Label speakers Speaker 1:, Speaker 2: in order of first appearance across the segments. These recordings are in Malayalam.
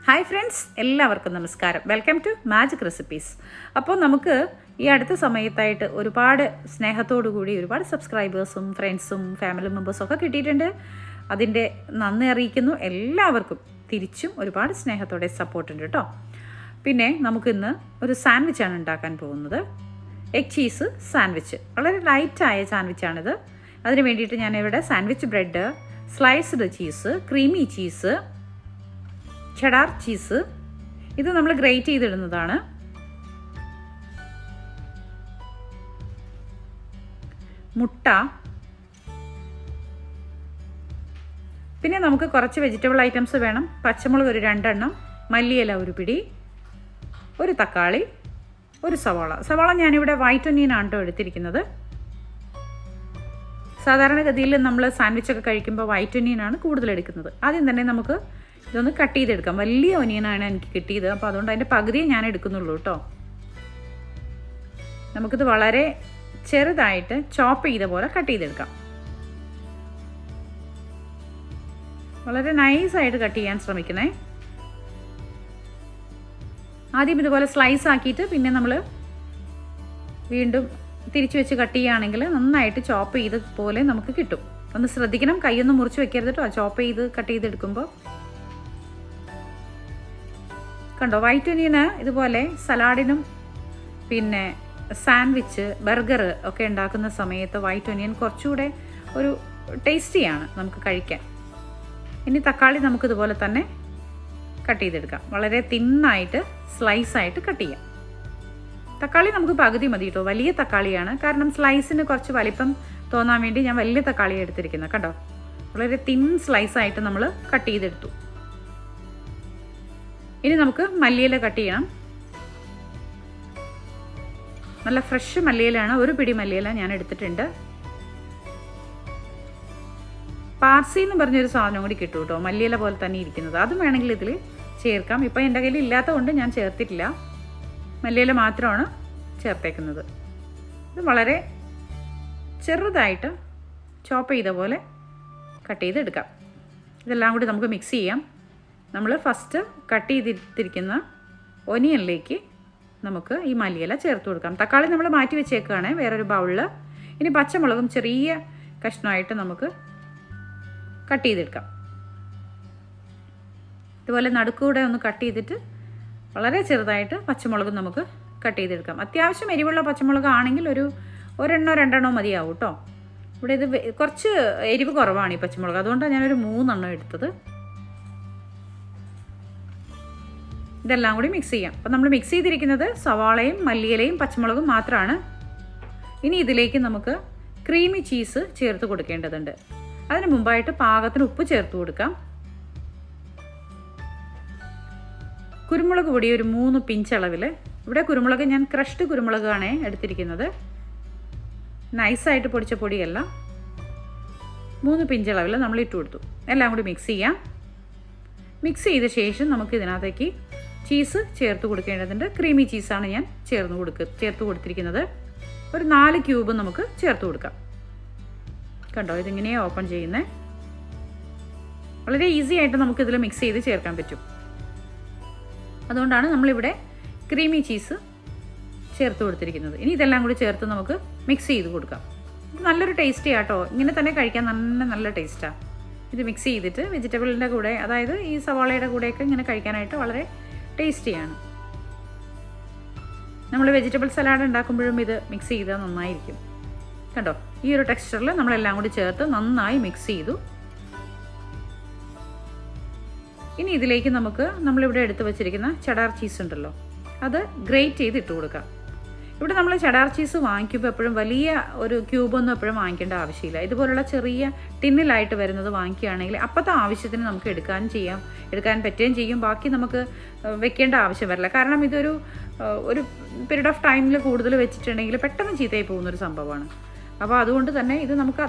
Speaker 1: ഹായ് ഫ്രണ്ട്സ്, എല്ലാവർക്കും നമസ്കാരം. Welcome to magic recipes. അപ്പോൾ നമുക്ക് ഈ അടുത്ത സമയത്തായിട്ട് ഒരുപാട് സ്നേഹത്തോടു കൂടി ഒരുപാട് സബ്സ്ക്രൈബേഴ്സും ഫ്രണ്ട്സും ഫാമിലി മെമ്പേഴ്സും ഒക്കെ കിട്ടിയിട്ടുണ്ട്. അതിൻ്റെ നന്ദി അറിയിക്കുന്നു. എല്ലാവർക്കും തിരിച്ചും ഒരുപാട് സ്നേഹത്തോടെ സപ്പോർട്ടുണ്ട് കേട്ടോ. പിന്നെ നമുക്കിന്ന് ഒരു സാൻഡ്വിച്ചാണ് ഉണ്ടാക്കാൻ പോകുന്നത്. Egg cheese sandwich. വളരെ ലൈറ്റായ സാൻഡ്വിച്ചാണിത്. അതിന് വേണ്ടിയിട്ട് ഞാനിവിടെ sandwich bread, sliced cheese, creamy cheese, cheddar cheese, ഇത് നമ്മൾ ഗ്രേറ്റ് ചെയ്തിടുന്നതാണ്. മുട്ട, പിന്നെ നമുക്ക് കുറച്ച് വെജിറ്റബിൾ ഐറ്റംസ് വേണം. പച്ചമുളക് ഒരു 2 എണ്ണം, മല്ലിയില ഒരു പിടി, ഒരു തക്കാളി, ഒരു സവാള ഞാനിവിടെ വൈറ്റ് ഒനിയനാണ് കേട്ടോ എടുത്തിരിക്കുന്നത്. സാധാരണഗതിയിൽ നമ്മൾ സാൻഡ്വിച്ചൊക്കെ കഴിക്കുമ്പോൾ വൈറ്റ് ഒനിയനാണ് കൂടുതൽ എടുക്കുന്നത്. ആദ്യം തന്നെ നമുക്ക് ഇതൊന്ന് കട്ട് ചെയ്തെടുക്കാം. വലിയ ഒനിയനാണ് എനിക്ക് കിട്ടിയത്, അപ്പോൾ അതുകൊണ്ട് അതിൻ്റെ പകുതിയെ ഞാൻ എടുക്കുന്നുള്ളൂ കേട്ടോ. നമുക്കിത് വളരെ ചെറുതായിട്ട് ചോപ്പ് ചെയ്ത പോലെ കട്ട് ചെയ്തെടുക്കാം. വളരെ നൈസായിട്ട് കട്ട് ചെയ്യാൻ ശ്രമിക്കണേ. ആദ്യം ഇതുപോലെ സ്ലൈസ് ആക്കിയിട്ട് പിന്നെ നമ്മൾ വീണ്ടും തിരിച്ചു വെച്ച് കട്ട് ചെയ്യുകയാണെങ്കിൽ നന്നായിട്ട് ചോപ്പ് ചെയ്ത പോലെ നമുക്ക് കിട്ടും. ഒന്ന് ശ്രദ്ധിക്കണം, കൈയൊന്നും മുറിച്ച് വെക്കരുത് കേട്ടോ ചോപ്പ് ചെയ്ത് കട്ട് ചെയ്തെടുക്കുമ്പോൾ. കണ്ടോ, വൈറ്റ് ഒനിയന് ഇതുപോലെ സലാഡിനും പിന്നെ സാൻഡ്വിച്ച്, ബർഗർ ഒക്കെ ഉണ്ടാക്കുന്ന സമയത്ത് വൈറ്റ് ഒനിയൻ കുറച്ചുകൂടെ ഒരു ടേസ്റ്റിയാണ് നമുക്ക് കഴിക്കാൻ. ഇനി തക്കാളി നമുക്കിതുപോലെ തന്നെ കട്ട് ചെയ്തെടുക്കാം. വളരെ തിന്നായിട്ട് സ്ലൈസായിട്ട് കട്ട് ചെയ്യാം. തക്കാളി നമുക്ക് പകുതി മതി കേട്ടോ. വലിയ തക്കാളിയാണ്, കാരണം സ്ലൈസിന് കുറച്ച് വലിപ്പം തോന്നാൻ വേണ്ടി ഞാൻ വലിയ തക്കാളി എടുത്തിരിക്കുന്നത്. കണ്ടോ, വളരെ തിൻ സ്ലൈസായിട്ട് നമ്മൾ കട്ട് ചെയ്തെടുത്തു. ഇനി നമുക്ക് മല്ലിയില കട്ട് ചെയ്യണം. നല്ല ഫ്രഷ് മല്ലിയിലാണ്, ഒരു പിടി മല്ലിയില ഞാൻ എടുത്തിട്ടുണ്ട്. പാർസി എന്ന് പറഞ്ഞൊരു സാധനം കൂടി കിട്ടും കേട്ടോ, മല്ലിയില പോലെ തന്നെ ഇരിക്കുന്നത്. അതും വേണമെങ്കിൽ ഇതിൽ ചേർക്കാം. ഇപ്പം എൻ്റെ കയ്യിൽ ഇല്ലാത്തത് കൊണ്ട് ഞാൻ ചേർത്തിട്ടില്ല, മല്ലിയില മാത്രമാണ് ചേർത്തേക്കുന്നത്. ഇത് വളരെ ചെറുതായിട്ട് ചോപ്പ് ചെയ്ത പോലെ കട്ട് ചെയ്തെടുക്കാം. ഇതെല്ലാം കൂടി നമുക്ക് മിക്സ് ചെയ്യാം. നമ്മൾ ഫസ്റ്റ് കട്ട് ചെയ്തിരിക്കുന്ന ഒനിയനിലേക്ക് നമുക്ക് ഈ മല്ലിയില ചേർത്ത് കൊടുക്കാം. തക്കാളി നമ്മൾ മാറ്റി വെച്ചേക്കുകയാണ് വേറൊരു ബൗളിൽ. ഇനി പച്ചമുളകും ചെറിയ കഷ്ണമായിട്ട് നമുക്ക് കട്ട് ചെയ്തെടുക്കാം. ഇതുപോലെ നടുക്കൂടെ ഒന്ന് കട്ട് ചെയ്തിട്ട് വളരെ ചെറുതായിട്ട് പച്ചമുളകും നമുക്ക് കട്ട് ചെയ്തെടുക്കാം. അത്യാവശ്യം എരിവുള്ള പച്ചമുളക് ആണെങ്കിൽ ഒരു 1 2 മതിയാവും കേട്ടോ. ഇവിടെ ഇത് കുറച്ച് എരിവ് കുറവാണ് ഈ പച്ചമുളക്, അതുകൊണ്ടാണ് ഞാനൊരു 3 എടുത്തത്. ഇതെല്ലാം കൂടി മിക്സ് ചെയ്യാം. അപ്പോൾ നമ്മൾ മിക്സ് ചെയ്തിരിക്കുന്നത് സവാളയും മല്ലിയിലയും പച്ചമുളകും മാത്രമാണ്. ഇനി ഇതിലേക്ക് നമുക്ക് ക്രീമി ചീസ് ചേർത്ത് കൊടുക്കേണ്ടതുണ്ട്. അതിന് മുമ്പായിട്ട് പാകത്തിന് ഉപ്പ് ചേർത്ത് കൊടുക്കാം. കുരുമുളക് പൊടി ഒരു 3 പിഞ്ച് അളവിൽ. ഇവിടെ കുരുമുളക് ഞാൻ ക്രഷ്ഡ് കുരുമുളകാണ് എടുത്തിരിക്കുന്നത്, നൈസായിട്ട് പൊടിച്ച പൊടിയല്ല. 3 പിഞ്ച് അളവിൽ നമ്മൾ ഇട്ട് കൊടുത്തു. എല്ലാം കൂടി മിക്സ് ചെയ്യാം. മിക്സ് ചെയ്ത ശേഷം നമുക്ക് ഇതിനകത്തേക്ക് ചീസ് ചേർത്ത് കൊടുക്കേണ്ടതുണ്ട്. ക്രീമി ചീസാണ് ഞാൻ ചേർത്ത് കൊടുത്തിരിക്കുന്നത്. ഒരു 4 ക്യൂബ് നമുക്ക് ചേർത്ത് കൊടുക്കാം. കണ്ടോ, ഇതിങ്ങനെയാണ് ഓപ്പൺ ചെയ്യുന്നത്. വളരെ ഈസി ആയിട്ട് നമുക്കിതിൽ മിക്സ് ചെയ്ത് ചേർക്കാൻ പറ്റും. അതുകൊണ്ടാണ് നമ്മളിവിടെ ക്രീമി ചീസ് ചേർത്ത് കൊടുത്തിരിക്കുന്നത്. ഇനി ഇതെല്ലാം കൂടി ചേർത്ത് നമുക്ക് മിക്സ് ചെയ്ത് കൊടുക്കാം. ഇത് നല്ലൊരു ടേസ്റ്റി ആട്ടോ, ഇങ്ങനെ തന്നെ കഴിക്കാൻ നല്ല ടേസ്റ്റാണ്. ഇത് മിക്സ് ചെയ്തിട്ട് വെജിറ്റബിളിൻ്റെ കൂടെ, അതായത് ഈ സവാളയുടെ കൂടെയൊക്കെ ഇങ്ങനെ കഴിക്കാനായിട്ട് വളരെ ടേസ്റ്റിയാണ്. നമ്മൾ വെജിറ്റബിൾ സലാഡ് ഉണ്ടാക്കുമ്പോഴും ഇത് മിക്സ് ചെയ്താൽ നന്നായിരിക്കും. കണ്ടോ, ഈ ഒരു ടെക്സ്ചറിൽ നമ്മളെല്ലാം കൂടി ചേർത്ത് നന്നായി മിക്സ് ചെയ്തു. ഇനി ഇതിലേക്ക് നമുക്ക് നമ്മളിവിടെ എടുത്ത് വെച്ചിരിക്കുന്ന cheddar ചീസ് ഉണ്ടല്ലോ, അത് ഗ്രേറ്റ് ചെയ്ത് ഇട്ട് കൊടുക്കാം. ഇവിടെ നമ്മൾ cheddar ചീസ് വാങ്ങിക്കുമ്പോൾ എപ്പോഴും വലിയ ഒരു ക്യൂബൊന്നും എപ്പോഴും വാങ്ങിക്കേണ്ട ആവശ്യമില്ല. ഇതുപോലുള്ള ചെറിയ ടിന്നിലായിട്ട് വരുന്നത് വാങ്ങിക്കുകയാണെങ്കിൽ അപ്പോഴത്തെ ആവശ്യത്തിന് നമുക്ക് എടുക്കാൻ പറ്റുകയും ചെയ്യും. ബാക്കി നമുക്ക് വെക്കേണ്ട ആവശ്യം വരില്ല. കാരണം ഇതൊരു പീരീഡ് ഓഫ് ടൈമിൽ കൂടുതൽ വെച്ചിട്ടുണ്ടെങ്കിൽ പെട്ടെന്ന് ചീത്തയായി പോകുന്നൊരു സംഭവമാണ്. അപ്പോൾ അതുകൊണ്ട് തന്നെ ഇത് നമുക്ക്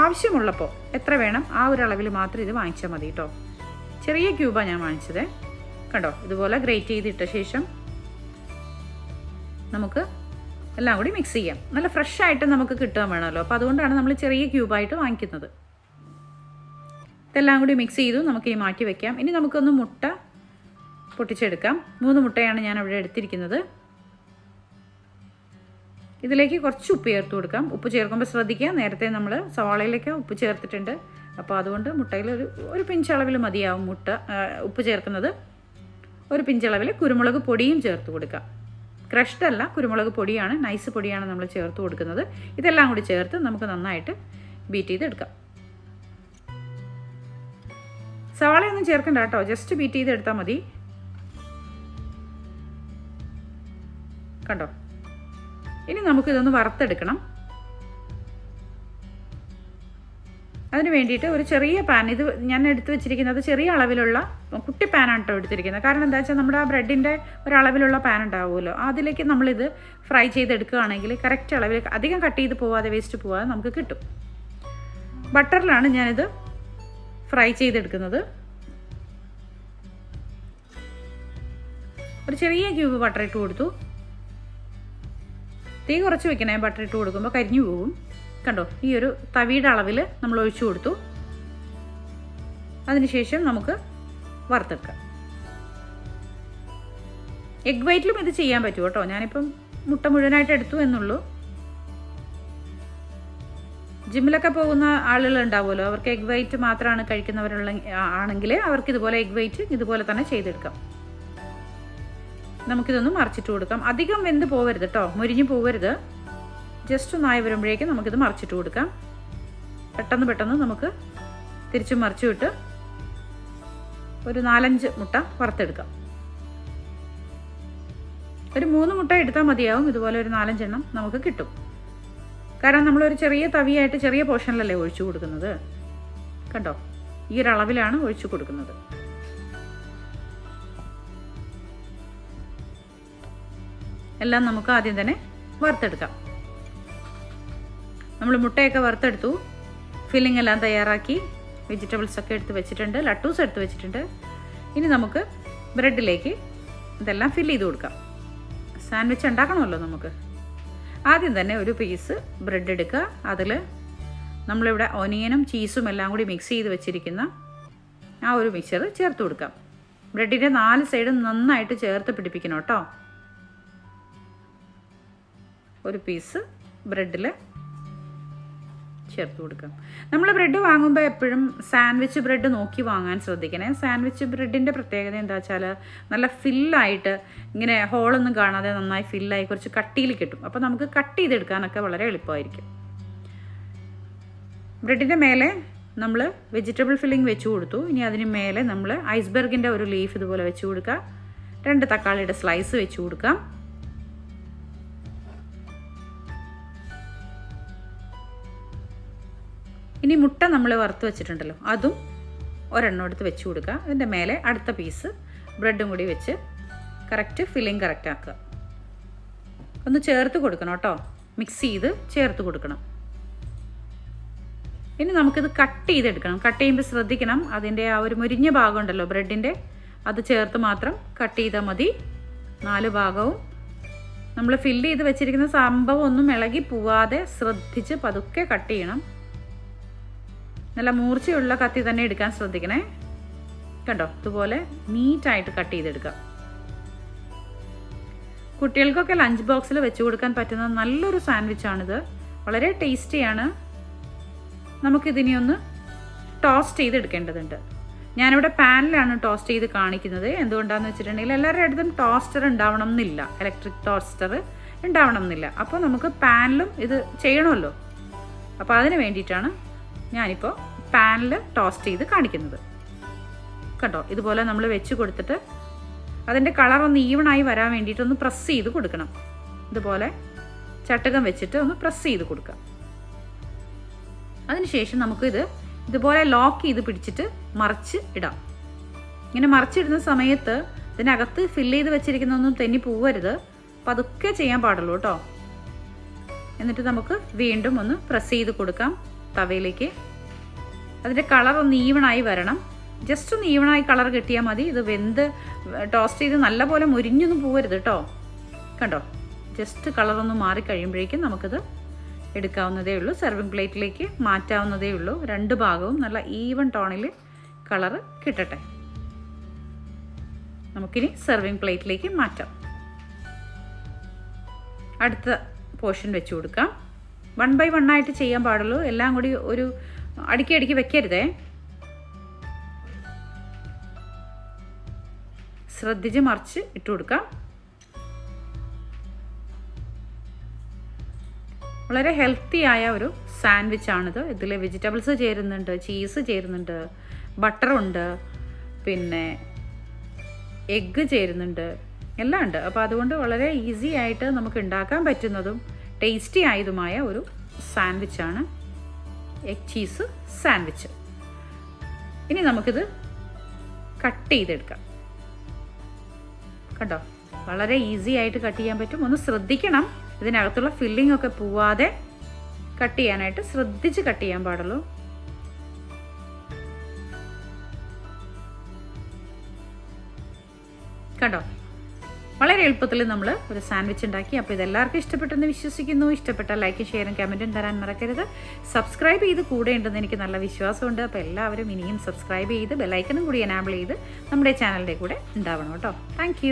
Speaker 1: ആവശ്യമുള്ളപ്പോൾ എത്ര വേണം ആ ഒരു അളവിൽ മാത്രം ഇത് വാങ്ങിച്ചാൽ മതി കേട്ടോ. ചെറിയ ക്യൂബാണ് ഞാൻ വാങ്ങിച്ചത്. കണ്ടോ, ഇതുപോലെ ഗ്രേറ്റ് ചെയ്തിട്ട ശേഷം നമുക്ക് എല്ലാം കൂടി മിക്സ് ചെയ്യാം. നല്ല ഫ്രഷ് ആയിട്ട് നമുക്ക് കിട്ടാൻ വേണമല്ലോ, അപ്പോൾ അതുകൊണ്ടാണ് നമ്മൾ ചെറിയ ക്യൂബായിട്ട് വാങ്ങിക്കുന്നത്. ഇതെല്ലാം കൂടി മിക്സ് ചെയ്തു നമുക്ക് ഈ മാറ്റി വയ്ക്കാം. ഇനി നമുക്കൊന്ന് മുട്ട പൊട്ടിച്ചെടുക്കാം. 3 മുട്ടയാണ് ഞാൻ ഇവിടെ എടുത്തിരിക്കുന്നത്. ഇതിലേക്ക് കുറച്ച് ഉപ്പ് ചേർത്ത് കൊടുക്കാം. ഉപ്പ് ചേർക്കുമ്പോൾ ശ്രദ്ധിക്കുക, നേരത്തെ നമ്മൾ സവാളയിലേക്ക് ഉപ്പ് ചേർത്തിട്ടുണ്ട്. അപ്പോൾ അതുകൊണ്ട് മുട്ടയിൽ ഒരു പിഞ്ചളവിൽ മതിയാവും ഉപ്പ് ചേർക്കുന്നത്. ഒരു പിഞ്ചളവിൽ കുരുമുളക് പൊടിയും ചേർത്ത് കൊടുക്കാം. ക്രഷ്ഡ് അല്ല, കുരുമുളക് പൊടിയാണ്, നൈസ് പൊടിയാണ് നമ്മൾ ചേർത്ത് കൊടുക്കുന്നത്. ഇതെല്ലാം കൂടി ചേർത്ത് നമുക്ക് നന്നായിട്ട് ബീറ്റ് ചെയ്തെടുക്കാം. സവാളയൊന്നും ചേർക്കണ്ട കേട്ടോ, ജസ്റ്റ് ബീറ്റ് ചെയ്തെടുത്താൽ മതി. കണ്ടോ? ഇനി നമുക്കിതൊന്ന് വറുത്തെടുക്കണം. അതിന് വേണ്ടിയിട്ട് ഒരു ചെറിയ പാൻ, ഇത് ഞാൻ എടുത്ത് വെച്ചിരിക്കുന്നത് ചെറിയ അളവിലുള്ള കുട്ടി പാനാണ് കേട്ടോ എടുത്തിരിക്കുന്നത്. കാരണം എന്താ വെച്ചാൽ നമ്മുടെ ആ ബ്രെഡിൻ്റെ ഒരളവിലുള്ള പാൻ ഉണ്ടാവുമല്ലോ, അതിലേക്ക് നമ്മളിത് ഫ്രൈ ചെയ്തെടുക്കുകയാണെങ്കിൽ കറക്റ്റ് അളവിൽ അധികം കട്ട് ചെയ്ത് പോവാതെ വേസ്റ്റ് പോവാതെ നമുക്ക് കിട്ടും. ബട്ടറിലാണ് ഞാനിത് ഫ്രൈ ചെയ്തെടുക്കുന്നത്. ഒരു ചെറിയ ക്യൂബ് ബട്ടർ ഇട്ട് കൊടുത്തു. തീ കുറച്ച് വെക്കണേ, ബട്ടർ ഇട്ട് കൊടുക്കുമ്പോൾ കരിഞ്ഞു പോകും. കണ്ടോ? ഈ ഒരു തവിയുടെ അളവിൽ നമ്മൾ ഒഴിച്ചു കൊടുത്തു. അതിനുശേഷം നമുക്ക് വറുത്തെടുക്കാം. എഗ് വൈറ്റിലും ഇത് ചെയ്യാൻ പറ്റും കേട്ടോ. ഞാനിപ്പം മുട്ട മുഴുവനായിട്ട് എടുത്തു എന്നുള്ളൂ. ജിമ്മിലൊക്കെ പോകുന്ന ആളുകൾ ഉണ്ടാവുമല്ലോ, അവർക്ക് എഗ് വൈറ്റ് മാത്രമാണ് കഴിക്കുന്നവരുള്ള അവർക്ക് ഇതുപോലെ എഗ് വൈറ്റ് ഇതുപോലെ തന്നെ ചെയ്തെടുക്കാം. നമുക്കിതൊന്ന് മറിച്ചിട്ട് കൊടുക്കാം. അധികം വെന്ത് പോവരുത് കേട്ടോ, മുരിഞ്ഞു പോവരുത്. ജസ്റ്റ് ഒന്നായി വരുമ്പോഴേക്കും നമുക്കിത് മറിച്ചിട്ട് കൊടുക്കാം. പെട്ടെന്ന് നമുക്ക് തിരിച്ചും മറിച്ചു വിട്ട് ഒരു 4-5 മുട്ട വറുത്തെടുക്കാം. ഒരു 3 മുട്ട എടുത്താൽ മതിയാവും. ഇതുപോലെ ഒരു 4-5 എണ്ണം നമുക്ക് കിട്ടും. കാരണം നമ്മളൊരു ചെറിയ തവിയായിട്ട് ചെറിയ പോർഷനിലല്ലേ ഒഴിച്ചു കൊടുക്കുന്നത്. കണ്ടോ? ഈ ഒരു അളവിലാണ് ഒഴിച്ചു കൊടുക്കുന്നത്. എല്ലാം നമുക്ക് ആദ്യം തന്നെ വറുത്തെടുക്കാം. നമ്മൾ മുട്ടയൊക്കെ വറുത്തെടുത്തു, ഫില്ലിംഗ് എല്ലാം തയ്യാറാക്കി, വെജിറ്റബിൾസ് ഒക്കെ എടുത്ത് വെച്ചിട്ടുണ്ട്, ലട്ടൂസ് എടുത്ത് വെച്ചിട്ടുണ്ട്. ഇനി നമുക്ക് ബ്രെഡിലേക്ക് ഇതെല്ലാം ഫില്ല് ചെയ്ത് കൊടുക്കാം. സാൻഡ്വിച്ച് ഉണ്ടാക്കണമല്ലോ നമുക്ക്. ആദ്യം തന്നെ ഒരു പീസ് ബ്രെഡ് എടുക്കുക. അതിൽ നമ്മളിവിടെ ഒനിയനും ചീസും എല്ലാം കൂടി മിക്സ് ചെയ്ത് വെച്ചിരിക്കുന്ന ആ ഒരു മിക്സർ ചേർത്ത് കൊടുക്കാം. ബ്രെഡിൻ്റെ 4 സൈഡും നന്നായിട്ട് ചേർത്ത് പിടിപ്പിക്കണം കേട്ടോ. ഒരു പീസ് ബ്രെഡിൽ ചേർത്ത് കൊടുക്കാം. നമ്മൾ ബ്രെഡ് വാങ്ങുമ്പോൾ എപ്പോഴും സാൻഡ്വിച്ച് ബ്രെഡ് നോക്കി വാങ്ങാൻ ശ്രദ്ധിക്കണേ. സാൻഡ്വിച്ച് ബ്രെഡിൻ്റെ പ്രത്യേകത എന്താ വെച്ചാൽ നല്ല ഫില്ലായിട്ട് ഇങ്ങനെ ഹോളൊന്നും കാണാതെ നന്നായി ഫില്ലായി കുറച്ച് കട്ടിയിൽ കിട്ടും. അപ്പോൾ നമുക്ക് കട്ട് ചെയ്തെടുക്കാനൊക്കെ വളരെ എളുപ്പമായിരിക്കും. ബ്രെഡിൻ്റെ മേലെ നമ്മൾ വെജിറ്റബിൾ ഫില്ലിംഗ് വെച്ച് കൊടുത്തു. ഇനി അതിന് മേലെ നമ്മൾ ഐസ്ബർഗിൻ്റെ ഒരു ലീഫ് ഇതുപോലെ വെച്ച് കൊടുക്കുക. 2 തക്കാളിയുടെ സ്ലൈസ് വെച്ച് കൊടുക്കാം. ഇനി മുട്ട നമ്മൾ വറുത്ത് വെച്ചിട്ടുണ്ടല്ലോ, അതും ഒരെണ്ണം എടുത്ത് വെച്ച് കൊടുക്കുക. അതിൻ്റെ മേലെ അടുത്ത പീസ് ബ്രെഡും കൂടി വെച്ച് കറക്റ്റ് ഫില്ലിങ് കറക്റ്റ് ആക്കുക. ഒന്ന് ചേർത്ത് കൊടുക്കണം കേട്ടോ, മിക്സ് ചെയ്ത് ചേർത്ത് കൊടുക്കണം. ഇനി നമുക്കിത് കട്ട് ചെയ്തെടുക്കണം. കട്ട് ചെയ്യുമ്പോൾ ശ്രദ്ധിക്കണം, അതിൻ്റെ ആ ഒരു മുരിഞ്ഞ ഭാഗം ഉണ്ടല്ലോ ബ്രെഡിൻ്റെ, അത് ചേർത്ത് മാത്രം കട്ട് ചെയ്താൽ മതി. 4 ഭാഗവും നമ്മൾ ഫില്ല് ചെയ്ത് വെച്ചിരിക്കുന്ന സംഭവം ഒന്നും ഇളകി പോവാതെ ശ്രദ്ധിച്ച് പതുക്കെ കട്ട് ചെയ്യണം. നല്ല മൂർച്ചയുള്ള കത്തി തന്നെ എടുക്കാൻ ശ്രദ്ധിക്കണേ. കണ്ടോ? ഇതുപോലെ നീറ്റായിട്ട് കട്ട് ചെയ്തെടുക്കാം. കുട്ടികൾക്കൊക്കെ ലഞ്ച് ബോക്സിൽ വെച്ച് കൊടുക്കാൻ പറ്റുന്ന നല്ലൊരു സാൻഡ്വിച്ചാണിത്. വളരെ ടേസ്റ്റിയാണ്. നമുക്കിതിനെ ഒന്ന് ടോസ്റ്റ് ചെയ്തെടുക്കേണ്ടതുണ്ട്. ഞാനിവിടെ പാനിലാണ് ടോസ്റ്റ് ചെയ്ത് കാണിക്കുന്നത്. എന്തുകൊണ്ടാണെന്ന് വെച്ചിട്ടുണ്ടെങ്കിൽ എല്ലാവരുടെ അടുത്തും ടോസ്റ്റർ ഉണ്ടാവണം എന്നില്ല, ഇലക്ട്രിക് ടോസ്റ്റർ ഉണ്ടാവണം എന്നില്ല. അപ്പോൾ നമുക്ക് പാനിലും ഇത് ചെയ്യണമല്ലോ. അപ്പോൾ അതിന് വേണ്ടിയിട്ടാണ് ഞാനിപ്പോൾ പാനിൽ ടോസ്റ്റ് ചെയ്ത് കാണിക്കുന്നത്. കണ്ടോ? ഇതുപോലെ നമ്മൾ വെച്ച് കൊടുത്തിട്ട് അതിൻ്റെ കളറൊന്ന് ഈവണായി വരാൻ വേണ്ടിയിട്ടൊന്ന് പ്രസ് ചെയ്ത് കൊടുക്കണം. ഇതുപോലെ ചട്ടകം വെച്ചിട്ട് ഒന്ന് പ്രസ് ചെയ്ത് കൊടുക്കാം. അതിനുശേഷം നമുക്കിത് ഇതുപോലെ ലോക്ക് ചെയ്ത് പിടിച്ചിട്ട് മറിച്ച് ഇടാം. ഇങ്ങനെ മറിച്ചിടുന്ന സമയത്ത് ഇതിനകത്ത് ഫില്ല് ചെയ്ത് വെച്ചിരിക്കുന്നൊന്നും തെന്നി പോവരുത്. പതുക്കെ ചെയ്യാൻ പാടുള്ളൂ കേട്ടോ. എന്നിട്ട് നമുക്ക് വീണ്ടും ഒന്ന് പ്രസ് ചെയ്ത് കൊടുക്കാം തവയിലേക്ക്. അതിൻ്റെ കളർ ഒന്ന് ഈവണായി വരണം. ജസ്റ്റ് ഒന്ന് ഈവണായി കളർ കിട്ടിയാൽ മതി. ഇത് വെന്ത് ടോസ്റ്റ് ചെയ്ത് നല്ലപോലെ മുരിഞ്ഞൊന്നും പോവരുത് കേട്ടോ. കണ്ടോ? ജസ്റ്റ് കളറൊന്ന് മാറിക്കഴിയുമ്പോഴേക്കും നമുക്കിത് എടുക്കാവുന്നതേ ഉള്ളൂ. സെർവിങ് പ്ലേറ്റിലേക്ക് മാറ്റാവുന്നതേ ഉള്ളൂ. 2 ഭാഗവും നല്ല ഈവൺ ടോണിൽ കളറ് കിട്ടട്ടെ. നമുക്കിനി സെർവിങ് പ്ലേറ്റിലേക്ക് മാറ്റാം. അടുത്ത പോർഷൻ വെച്ച് കൊടുക്കാം. 1 by 1 ആയിട്ട് ചെയ്യാൻ പാടുള്ളൂ. എല്ലാം കൂടി ഒരു അടുക്കി വെക്കരുതേ. ശ്രദ്ധിച്ച് മറിച്ച് ഇട്ട് കൊടുക്കാം. വളരെ ഹെൽത്തി ആയ ഒരു സാൻഡ്വിച്ചാണിത്. ഇതിൽ വെജിറ്റബിൾസ് ചേരുന്നുണ്ട്, ചീസ് ചേരുന്നുണ്ട്, ബട്ടറുണ്ട്, പിന്നെ എഗ്ഗ് ചേരുന്നുണ്ട്, എല്ലാം ഉണ്ട്. അപ്പോൾ അതുകൊണ്ട് വളരെ ഈസി ആയിട്ട് നമുക്ക് ഉണ്ടാക്കാൻ പറ്റുന്നതും ടേസ്റ്റി ആയതുമായ ഒരു സാൻഡ്വിച്ചാണ് എഗ് ചീസ് സാൻഡ്വിച്ച്. ഇനി നമുക്കിത് കട്ട് ചെയ്തെടുക്കാം. കണ്ടോ, വളരെ ഈസി ആയിട്ട് കട്ട് ചെയ്യാൻ പറ്റും. ഒന്ന് ശ്രദ്ധിക്കണം, ഇതിനകത്തുള്ള ഫില്ലിംഗ് ഒക്കെ പോവാതെ കട്ട് ചെയ്യാനായിട്ട് ശ്രദ്ധിച്ച് കട്ട് ചെയ്യാൻ പാടുള്ളൂ. കണ്ടോ, വളരെ എളുപ്പത്തിൽ നമ്മൾ ഒരു സാൻഡ്വിച്ച് ഉണ്ടാക്കി. അപ്പോൾ ഇതെല്ലാവർക്കും ഇഷ്ടപ്പെട്ടെന്ന് വിശ്വസിക്കുന്നു. ഇഷ്ടപ്പെട്ടാൽ ലൈക്കും ഷെയറും കമൻറ്റും തരാൻ മറക്കരുത്. സബ്സ്ക്രൈബ് ചെയ്ത് കൂടെ ഉണ്ടെന്ന് എനിക്ക് നല്ല വിശ്വാസമുണ്ട്. അപ്പോൾ എല്ലാവരും ഇനിയും സബ്സ്ക്രൈബ് ചെയ്ത് ബെല്ലൈക്കനും കൂടി എനാബിൾ ചെയ്ത് നമ്മുടെ ചാനലിൻ്റെ കൂടെ ഉണ്ടാവണം കേട്ടോ. താങ്ക്